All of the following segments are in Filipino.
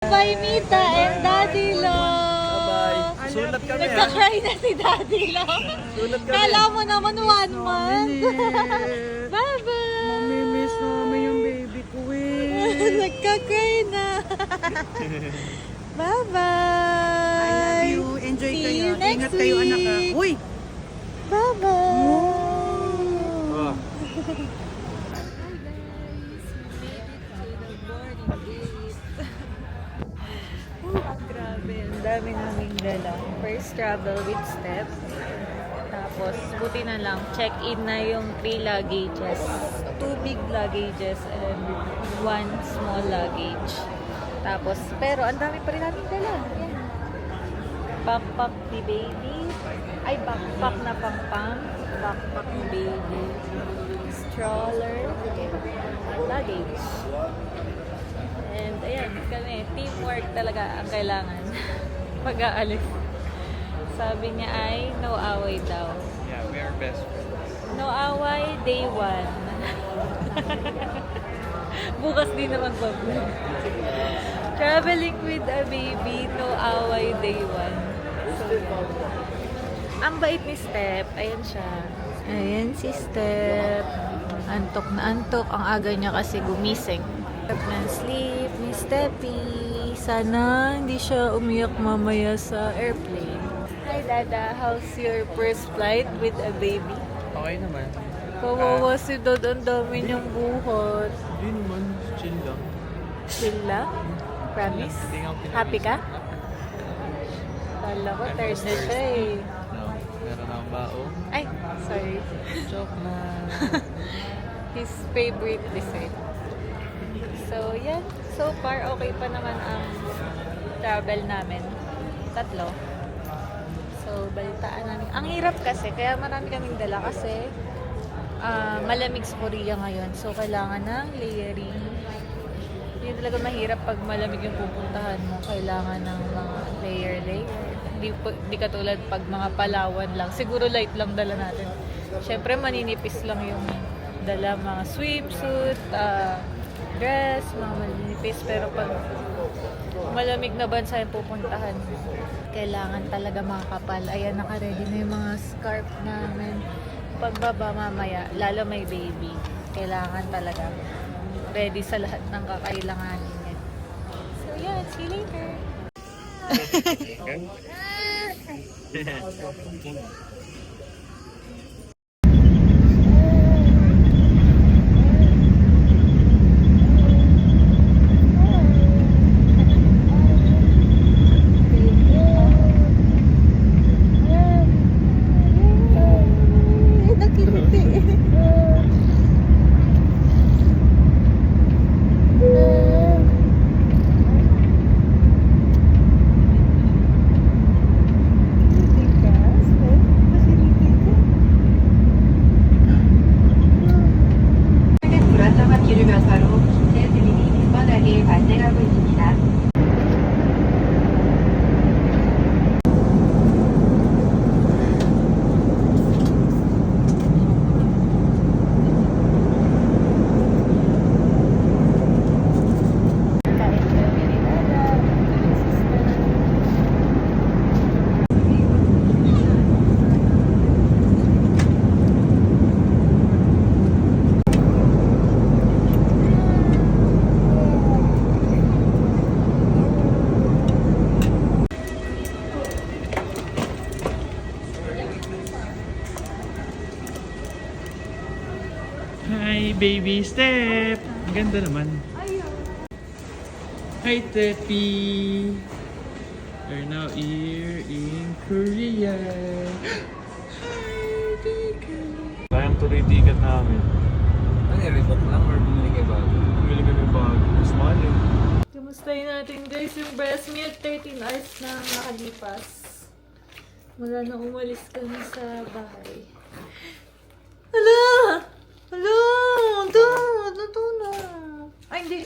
Bye-bye, Mita and Daddy Lo. Bye-bye. Sulat kami, ha? Nagka-cry na si Daddy Lo. Sulat kami. Kala mo naman 1 month. Bye-bye. Mamimiss namin yung baby ko eh. Nagka-cry na. Bye-bye. I love you. Enjoy See kayo. you next Ingat kayo, anak ha. week. Uy! Bye-bye. Oh. Grabe, ang dami naming dala. First travel with Step. Tapos, buti na lang, check-in na yung 3 luggages. 2 big luggages and 1 small luggage. Tapos, pero ang dami pa rin namin dala. Yan. Backpack ni baby. Ay, backpack na pang-pang. Backpack ni baby. Stroller. Luggage. And ayan, kami, teamwork talaga ang kailangan pag-aalis. Sabi niya ay no away daw. Yeah, we are best friends. No away, day 1. Bukas din naman po. Traveling with a baby, no away, day 1. So, ang bait ni Step, ayan siya. Ayan si Step. Antok na antok. Ang aga niya kasi gumising. Step na sleep ni Steppy. Sana hindi siya umiyak mamaya sa airplane. Hi Dada, how's your first flight with a baby? Okay naman. Kawawa si Dad, ang dami niyang buhat. Hindi naman. Chill lang. Chill lang? Promise? Hindi nga ako Happy ka? Kala ko, Thursday siya eh. No, meron akong baong. Ay, sorry. Joke na. His favorite dessert. So, yan. So far, okay pa naman ang travel namin. 3. So, balitaan namin. Ang hirap kasi, kaya marami kaming dala kasi malamig sa Korea ngayon. So, kailangan ng layering. Yun talaga mahirap pag malamig yung pupuntahan mo. Kailangan ng mga layer. Di katulad pag mga Palawan lang. Siguro light lang dala natin. Siyempre, maninipis lang yung dala. Mga swimsuit, dress, mga maninipis. Pero pag malamig na bansa yung pupuntahan, kailangan talaga makakapal. Ayan, naka-ready na yung mga scarf namin. Pagbaba mamaya, lalo may baby, kailangan talaga ready sa lahat ng kakailanganin niya. So yeah, see you later. 길가사로 내드리니 뻔하게 안내하고 있습니다. Hi, baby Step! Ang ganda naman. Hi, Teppy! We're now here in Korea. Hi, Tika! Kayang tuloy ticket namin. Ano, rebook lang or bumili kayo bago? Bumili kami bago. Mas mahal yun. Kamustahin natin guys yung breast milk. 13 hours na nakalipas. Mula na umalis kami sa bahay. Hala! Hala! Ito na. Ay, hindi.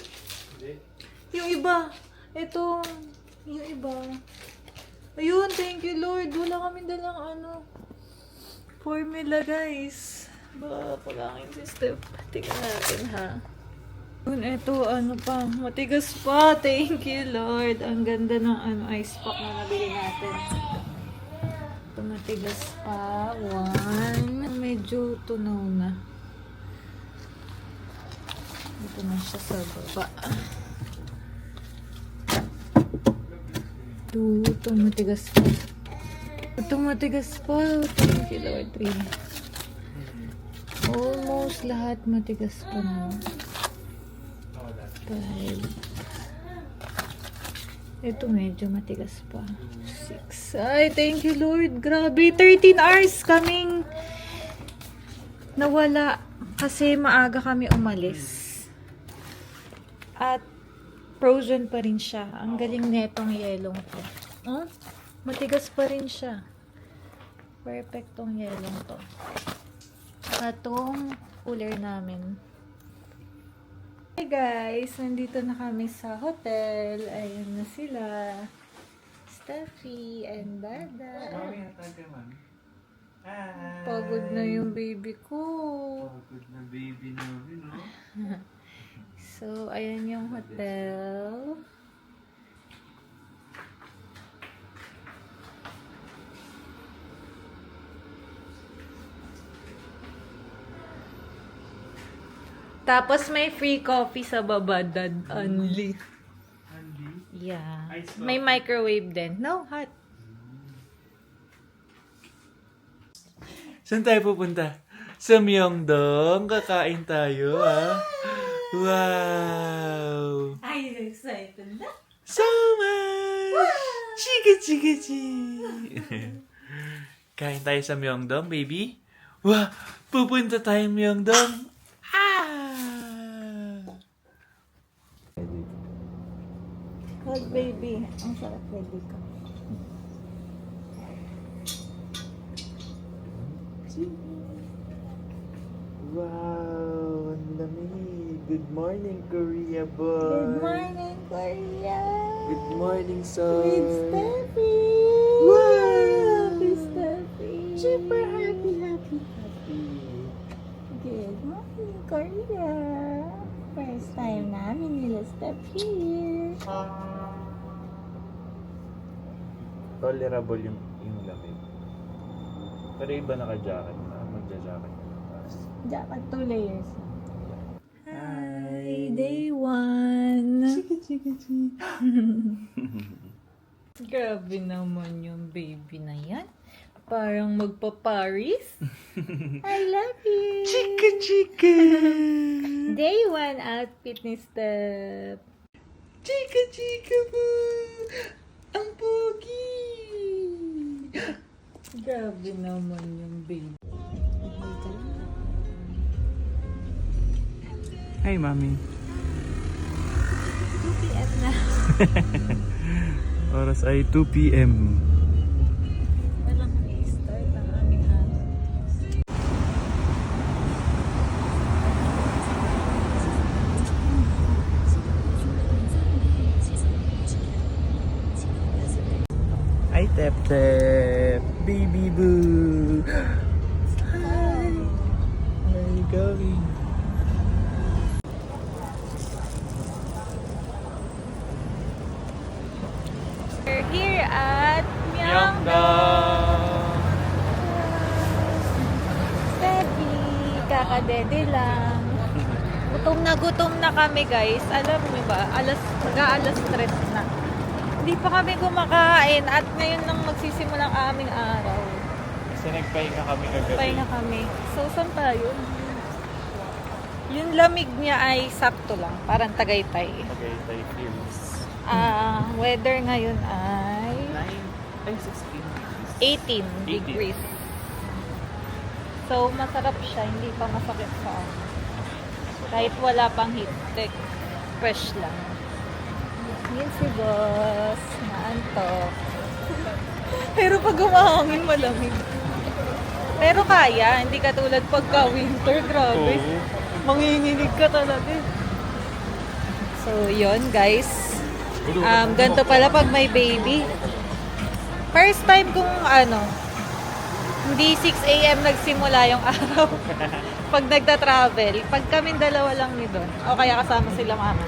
Yung iba. Ito. Yung iba. Ayun, thank you Lord. Wala kami dalang formula guys. Baka pagangin si Steph. Tingnan natin ha. Ito, ano pa, matigas pa. Thank you, Lord. Ang ganda ng ice pack na nabili natin. Ito, matigas pa. One. Medyo tunaw na. Ito na siya sa baba. Ito, matigas pa. Ito, matigas pa. Thank you, Lord. 3. Almost lahat matigas pa na. 5. Ito medyo matigas pa. 6. Ay, thank you, Lord. Grabe, 13 hours kaming nawala kasi maaga kami umalis. At frozen pa rin siya. Ang galing netong yelong to. Oh, matigas pa rin siya. Perfectong yelong to. Atong cooler namin. Hey guys, nandito na kami sa hotel. Ayan na sila. Steffi and Dada. Pagod na yung baby ko. Pagod na baby namin, no? So, ayan yung hotel. Tapos may free coffee sa baba, Dad. Only. Yeah. Ice coffee. May microwave din. No, hot. Saan tayo pupunta? Sa Myeongdong. Kakain tayo, ah. Wow! Ay, excited na. So much! Chika chika chi! Kain tayo sa Myeongdong, baby. Wow! Pupunta tayo Myeongdong. Hug, baby. Ang sarap, baby ko. Wow! Ang lamig. Good morning, Korea boy. Good morning, Korea. Good morning, son. With Steffi. Wow! Happy Steffi. Super happy. Good morning, Korea. First time namin nila Step here. Tolerable yung lamig. Pero iba naka-jacket na. Magja-jacket na. Dapat 2 layers. Hi, day 1. Grabe naman yung baby na yan. Parang magpa-Paris. I love you. Chika! Day 1 outfit ni Step. Chika po! Ang pogi! Grabe naman yung baby. Hi, Mami. 2 PM na. Oras ay 2 p.m. Walang start ng aming araw. Hi, Tep Tep! Baby boo! Hi! Where are you going? We're here at Myeongdong. Myeongdong! Steady, kakadede lang. Gutom na kami guys. Alam mo ba, mag-aalas 3 na. Hindi pa kami kumakain at ngayon lang magsisimula ang aming araw. Kasi nagpahinga kami kagabi. Pahinga kami. So, saan tayo? Yung lamig niya ay sakto lang. Parang Tagaytay. Tagaytay Hills. Weather ngayon ay 16. 18 degrees. So, masarap siya. Hindi pa masakit sa akin. Kahit wala pang heat tech. Fresh lang. Yun si boss. Naantok. Pero pag umahangin, malamig. Pero kaya. Hindi katulad pagka winter. Grabe. Oo. Manginginig ka talaga. So, yun guys. Ganito pala pag may baby. First time kung hindi 6 AM nagsimula yung araw. pag nagta-travel, pag kaming dalawa lang ni Don, o kaya kasama sila mama,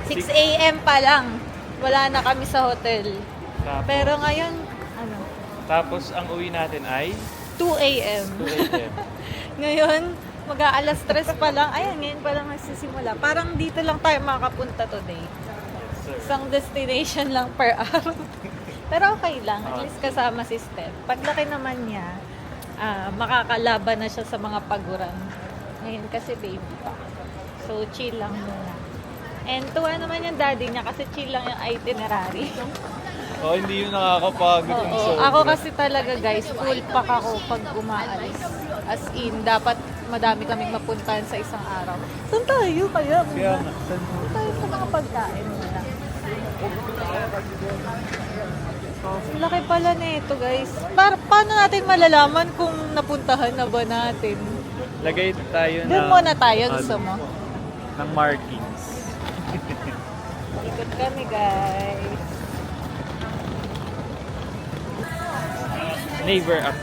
6 a.m. pa lang, wala na kami sa hotel. Tapos, Pero ngayon, ano, tapos ang uwi natin ay 2 a.m. 2 a.m. Ngayon, mag-aalas 3 pa lang. Ayan, ngayon pa lang nagsisimula. Parang dito lang tayo makapunta today. Yes, sir. Isang destination lang per araw. Pero okay lang. At least kasama si Steph. Paglaki naman niya, makakalaban na siya sa mga paguran. Ngayon kasi baby pa. So, chill lang muna. And tuwa naman yung daddy niya kasi chill lang yung itinerary. Oh, hindi yun nakakapagod yung Oo. sobra. Ako kasi talaga guys, full pack ako pag umaalis. As in, dapat madami kaming mapuntahan sa isang araw. Saan tayo kaya? Kaya nga, Saan tayo sa mga pagkain muna? Ang laki pala nito guys. Paano natin malalaman kung napuntahan na ba natin? lagay tayo Doon muna tayo, gusto mo? ng markings. Ikot kami guys. Neighbor up.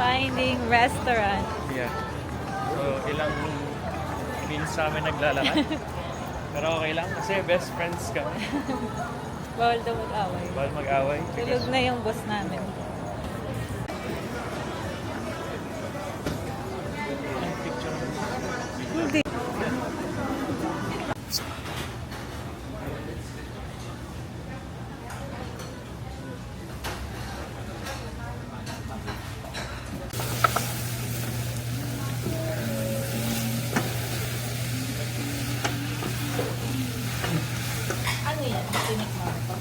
Finding restaurant. Yeah. So, ilang minutes kami naglalakad. Pero okay lang kasi best friends kami. Bawal daw mag-away. Bawal mag-away. Tulog na yung boss namin. Hindi. Ano yan? Tinikman ko.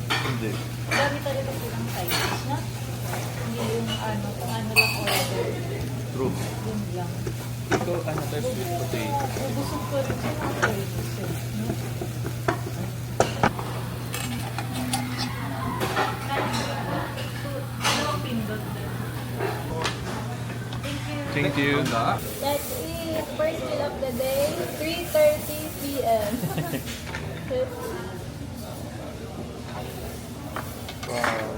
Hindi. Dami talaga silang sizes, no? Hindi yung ano, kung ano lang order. True. Yun lang. Ito, ano tayo, sweet potato. Ubusog ko rin sa mga services, no? Thank you. That's it. First meal of the day, 3:30 p.m. Ayan.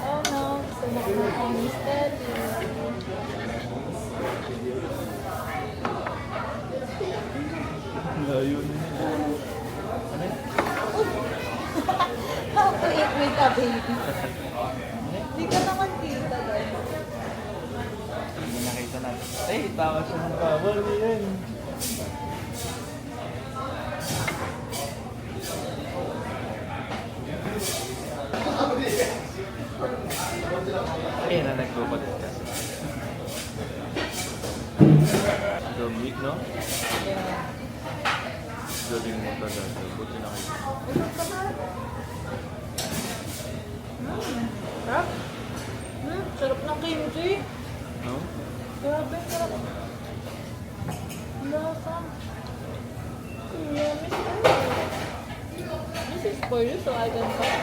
Oh no, gusto mo kumain ni Steffi. Layo na. How to eat with a baby. Hindi ka naman kita doon. Hindi nakita natin. Ay, tawa siya ng bawal yan. Ay, na nagbubalit ka. Dumi, no? Galing mo talaga. Buti na kayo. Sarap? Sarap ng kimchi. No? Grabe, sarap. Lasa. Yummy. This is for you, so I can try.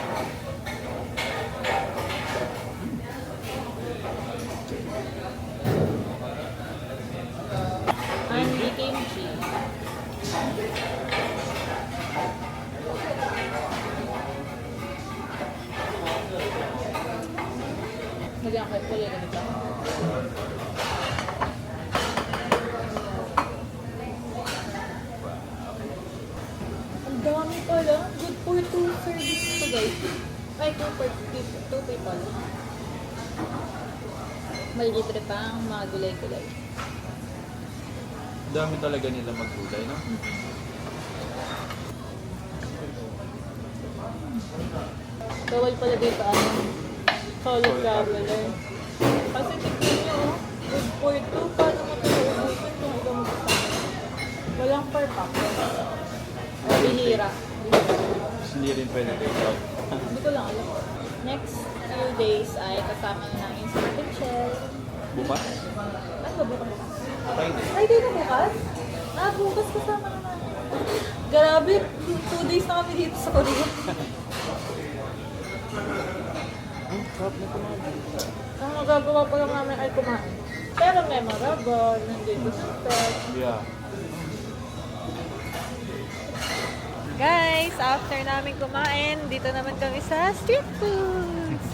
Andy kimchi. Lagyan ko kulay ganito. Ang dami pala. Good for 2 service to guys. Ay, 2 people. May libre pa ang mga gulay-gulay. Dami talaga nila magkulay, no? Bawal pala dito ano, solo traveler. Kasi tignan nyo, oh, good for 2. Paano mo ito uubusin kung ikaw mo kasama? Walang per pack. O, bihira. Tapos hindi rin pwede take out. Hindi ko lang alam. Next few days ay kasama na namin si Michelle. Bukas? Ano ba bukas? Friday. Ay, di na bukas? Bukas kasama na namin. Grabe, 2 days na kami dito sa Korea. Sarap na kumain. Ang magagawa pa lang namin ay kumain. Pero memorable, nandito sa pet. Yeah. Guys, after namin kumain, dito naman kami sa street foods.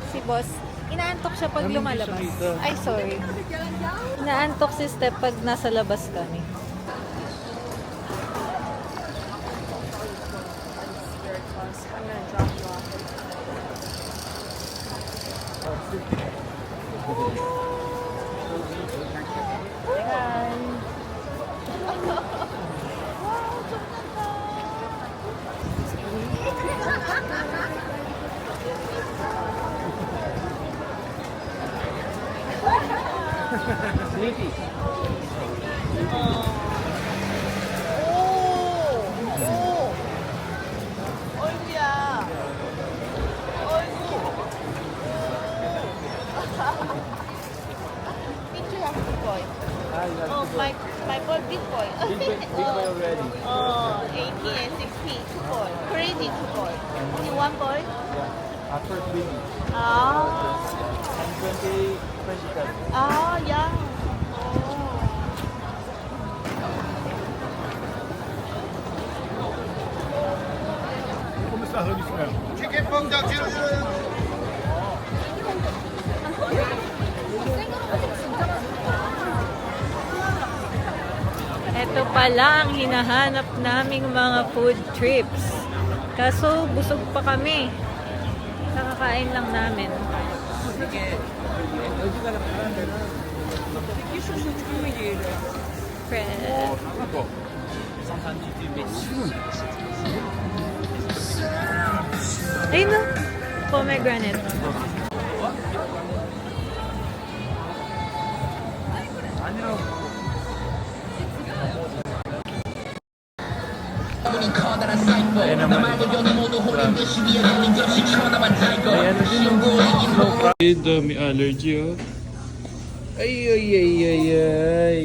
Si boss, inaantok siya pag lumalabas. Ay, sorry. Inaantok si Step pag nasa labas kami. Sleepy. Picture of the boy. Oh, my boy, big boy. Big boy already. Oh, 18 and 16, 2 boy. Crazy 2 boy. Only 1 boy? After baby. Ah. I'm 27. Ah, yeah. Ito pala ang hinahanap naming mga food trips. Kaso busog pa kami. Nakakain lang namin. Friend. Ayun na. Pomegranate. Ayan naman. Ay, dami allergy, oh. Ay, ay, ay, ay, ay.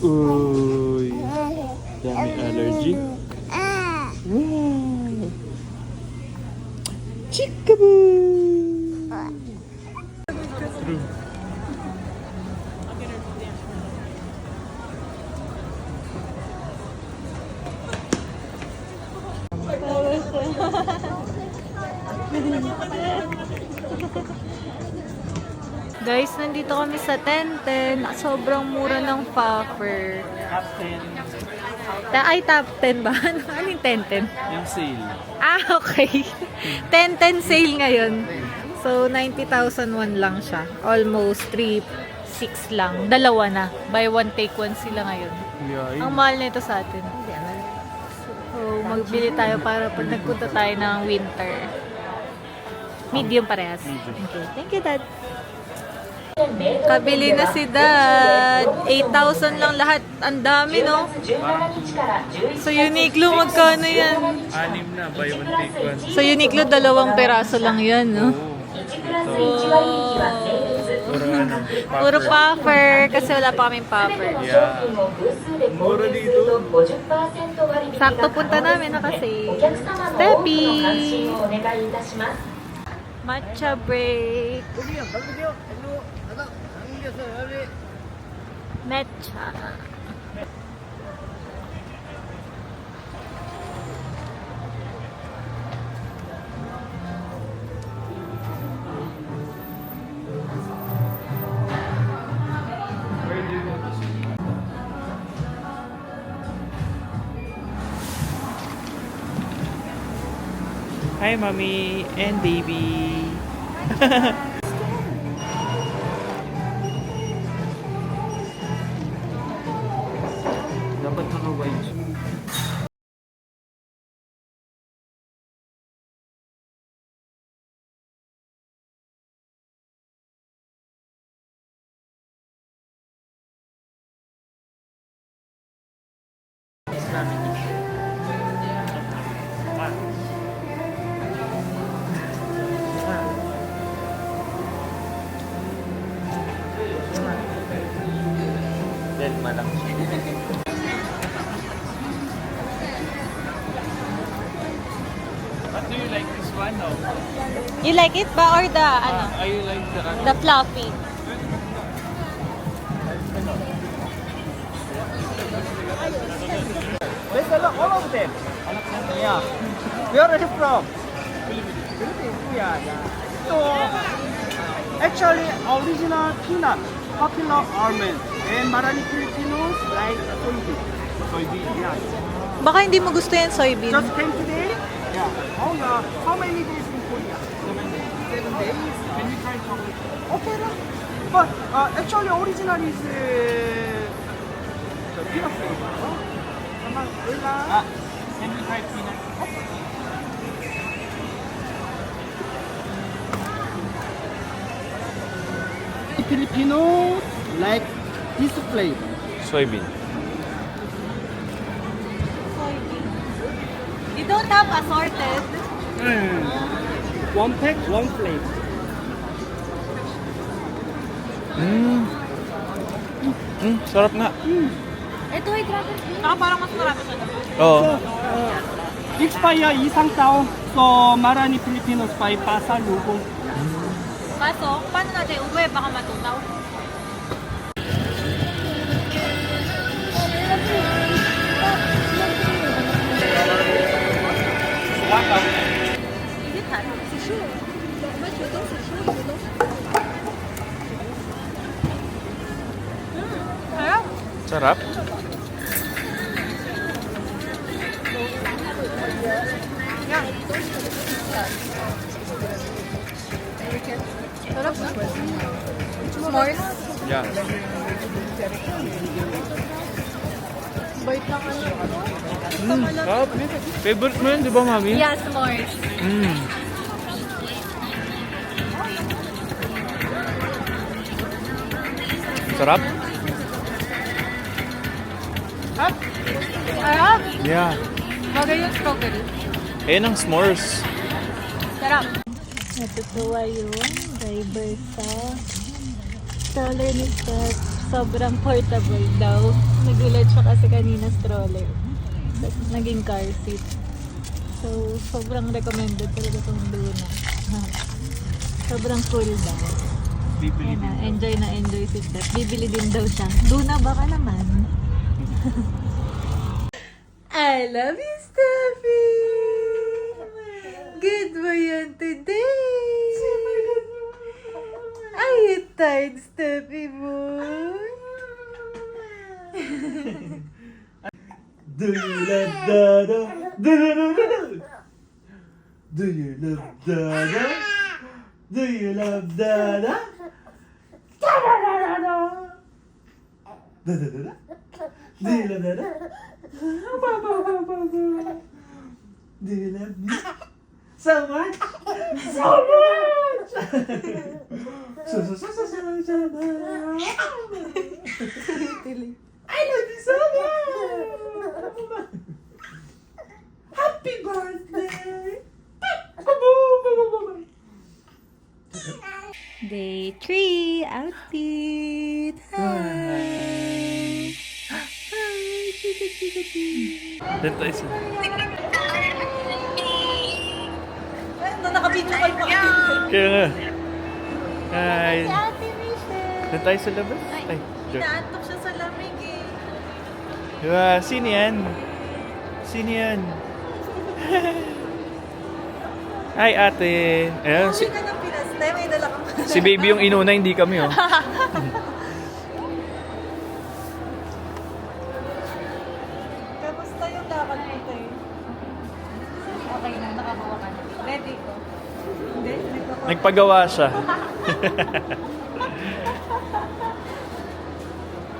Uy. Dami allergy. Wow. Chickaboo. True. Guys, nandito kami sa Tenten. Sobrang mura ng Puffer. Ay, top 10 ba? Ano yung Tenten? Yung sale. Ah, okay. 10-10 sale ngayon. So, 90,001 lang siya. Almost 3,600 lang. Dalawa na. Buy one, take one sila ngayon. Yeah, Ang mahal nito sa atin. So, magbili tayo para pag nagpunta tayo ng winter. Medium parehas. Okay. Thank you, Dad. Kabili na si Dad. 8,000 lang lahat. Ang dami, no? So, Uniqlo, magkano yan? 6 na, buy one, take one. So, Uniqlo, 2 peraso lang yan, no? Puro ano, Puro puffer, kasi wala pa kaming puffer. yeah. Mura dito. Sakto punta namin na kasi. Steppy! Matcha break. Mecha. Hi, mommy and baby. Dapat naka-wide. Delma lang siya. What do you like this one? No? You like it ba or the ano? I like The fluffy. Best all of them. Yeah. Where are you from? Philippines. Yeah. So, actually, original peanut, popular almond. And Marani Filipinos like soybean. Soybean, yeah. Baka hindi mo gusto yan soybean. Just came today? Yeah. Oh, yeah. How many days in Korea? 7 days. Can we try chocolate? Okay, lah. But actually, original is the peanut flavor. Can we try peanut? Filipino like this flavor. Soybean. You don't have assorted. One pack, one flavor. Sarap nga. Ito ay grabe. Saka parang mas marami siya. Oo. Expire isang taon. So, marami Filipinos pa ipasa lugo. Kaso, paano natin uwi? Baka matunaw. Is it hot? Sarap. Sarap. Sarap na. S'mores. Yeah. Bait lang ano. Sarap. Favorite mo yun, di ba, mami? Yeah, s'mores. Sarap? Sarap. Yeah. Bagay yung strawberry. Ayan ang s'mores. Sarap. Natutuwa yung driver sa stroller ni Steph. Sobrang portable daw. Nagulat siya kasi kanina stroller. Tapos naging car seat. So, sobrang recommended talaga itong Luna. Sobrang cool daw. Bibili Ayan na enjoy si Steph. Bibili din daw siya. Luna, baka naman. I love you, Steffi! Good mo yan today! Are you tired, Steffi boy? Do you love Dada? Do you love Dada? Do you love Dada? Do you love Dada? Do you love Dada? Do you love me? So much? So much! So much! I love you so much! Happy birthday! Day 3 outfit! Hi! Hi! Dito tayo sa... Ano, nakabidyo kayo pa kayo? Kaya nga. Hi. Ate Michelle! Doon tayo sa labas? Ay, joke. Inaantok siya sa lamig eh. Diba? Sino yan? Sino yan? Hi, ate. Ayan, Uwi ka ng Pinas. Tayo may dala kang si baby yung inuna, hindi kami, oh. Kamusta yung lakad mo tayo? Okay na, nakakuha ka na. Ready ko. Hindi, Nagpagawa siya.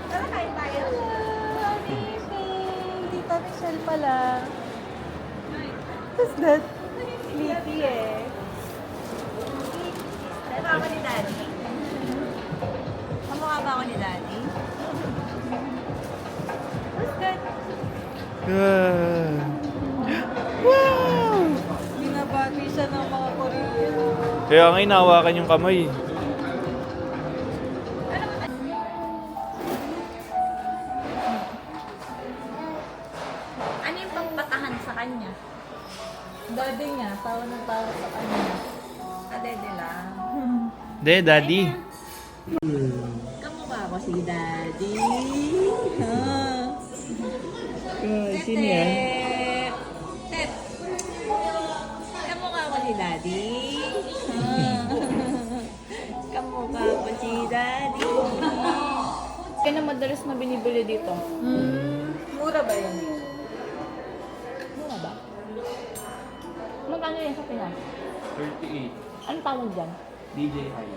Tara, kain tayo. Hello, amazing. Tita Michelle pala. Who's that? Sleepy eh. Kamukha ako ni Daddy. Kamukha ba ako ni Daddy? Who's that? Wow! Binabati siya ng mga Korean. Kaya nga inawakan yung kamay. Ano yung pagpatahan sa kanya? Daddy niya, tawa ng tawa sa kanya. Dede lang. De, daddy. Kamukha ko si Daddy. Sino yan? Tet. Kamukha ko si Daddy. Kamukha ko si Daddy. Kaya na madalas na binibili dito. Mura ba yun? Mura ba? Magkano yan sa Pinas? 38. Anong tawag dyan? DJ High.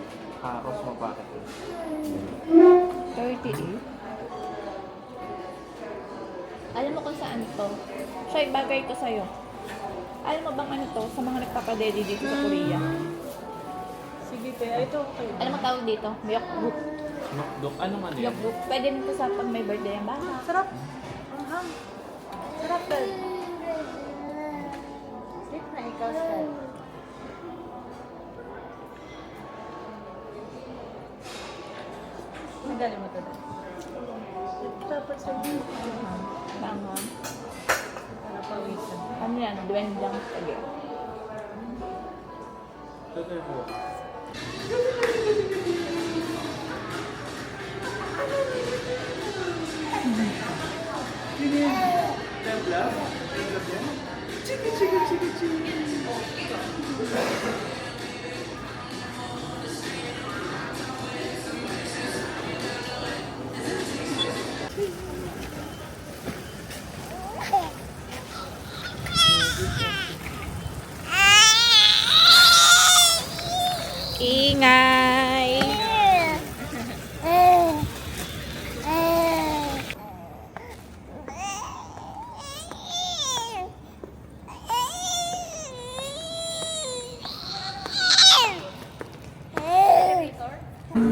Cosmo Pocket. 38. Alam mo kung saan to? Siya, bagay to sa'yo. Alam mo bang ano to? Sa mga nagpapadeli dito sa Korea. Sige, kaya ito okay. Alam mo tawag dito? Myeokguk. Dok, ano man yan? Myeokguk. Pwede nito sa pag may birthday ang bata. Sarap. Sarap ba? Sleep na ikaw, Stan. Madali mo ito na. Dapat sa mga. Tama. Para pawisan. Ano yan? Duwendang sige. Ingay!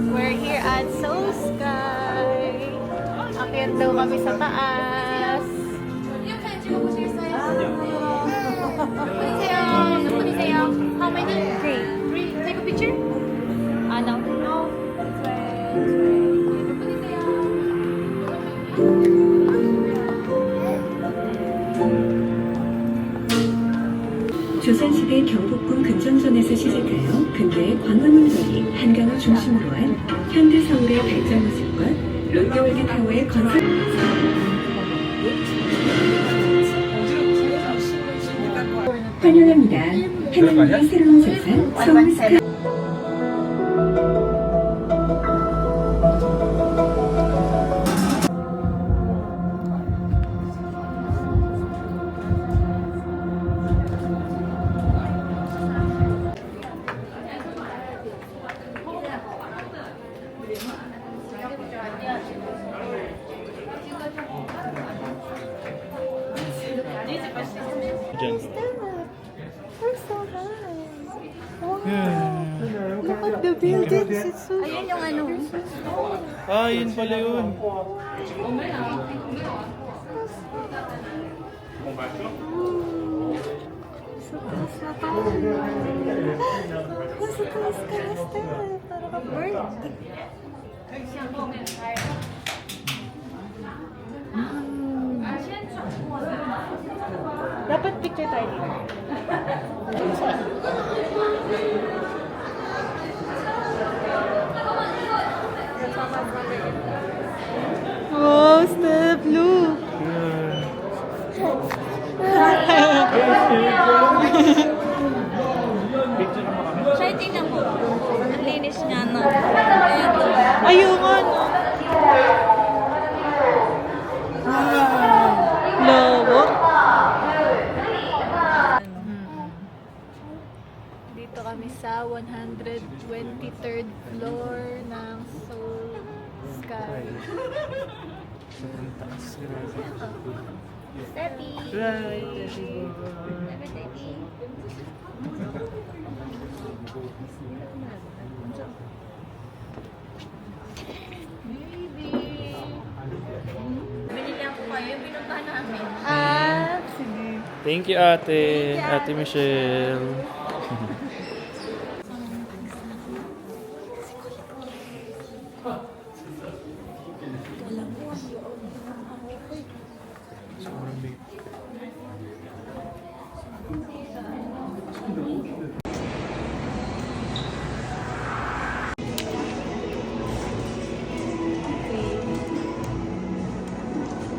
We're here at Seoul Sky. Akyat daw kami sa taas. How many? Three. Take a picture? No. 조선시대 경복궁 근정전에서 시작하여 근대 광화문거리, 한강을 중심으로 한 현대 서울의 발전 모습과 롯데월드타워의 건설 환영합니다. 하나님의 새로운 세상 서울스카 Diyan. We're so high. Wow. Look at the buildings. It's so... Ayan yung ano. Ah, yun pala yun. Sa taas na tayo. Nasa taas ka na tayo. Para ka bird. Dapat picture tayo dito. Oh, Steph, look. Picture naman kami. Siya, tingnan mo. Ang linis niya, no? Ito. Ayun nga, no? Lawak. Dito kami sa 123rd floor ng Seoul Sky. Sobrang taas. Steppy. Right. Steppy. Binili ako kayo yung pinuntahan namin. Ah, sige. Thank you, ate. Ate Michelle.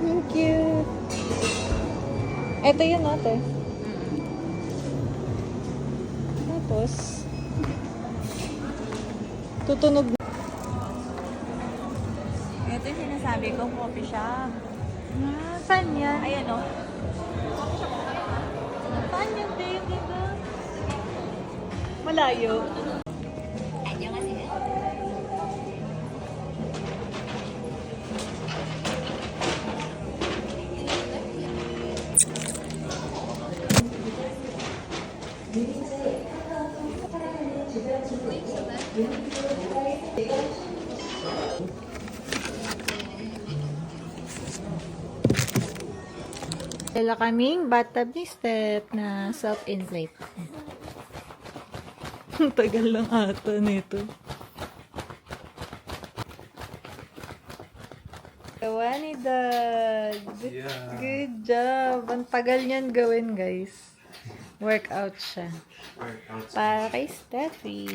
Thank you. Ito yun, ate. Tapos, tutunog na. Ito yung sinasabi ko, coffee shop. Ah, saan yan? Ayan, o. Saan yan, Dave? Diba? Malayo. Ayan kasi. Dala kaming bathtub ni Steph na self-inflate. Ang tagal lang ata nito. Gawa ni Dad. Good job. Ang tagal niyan gawin, guys. Workout siya. Para kay Steffi.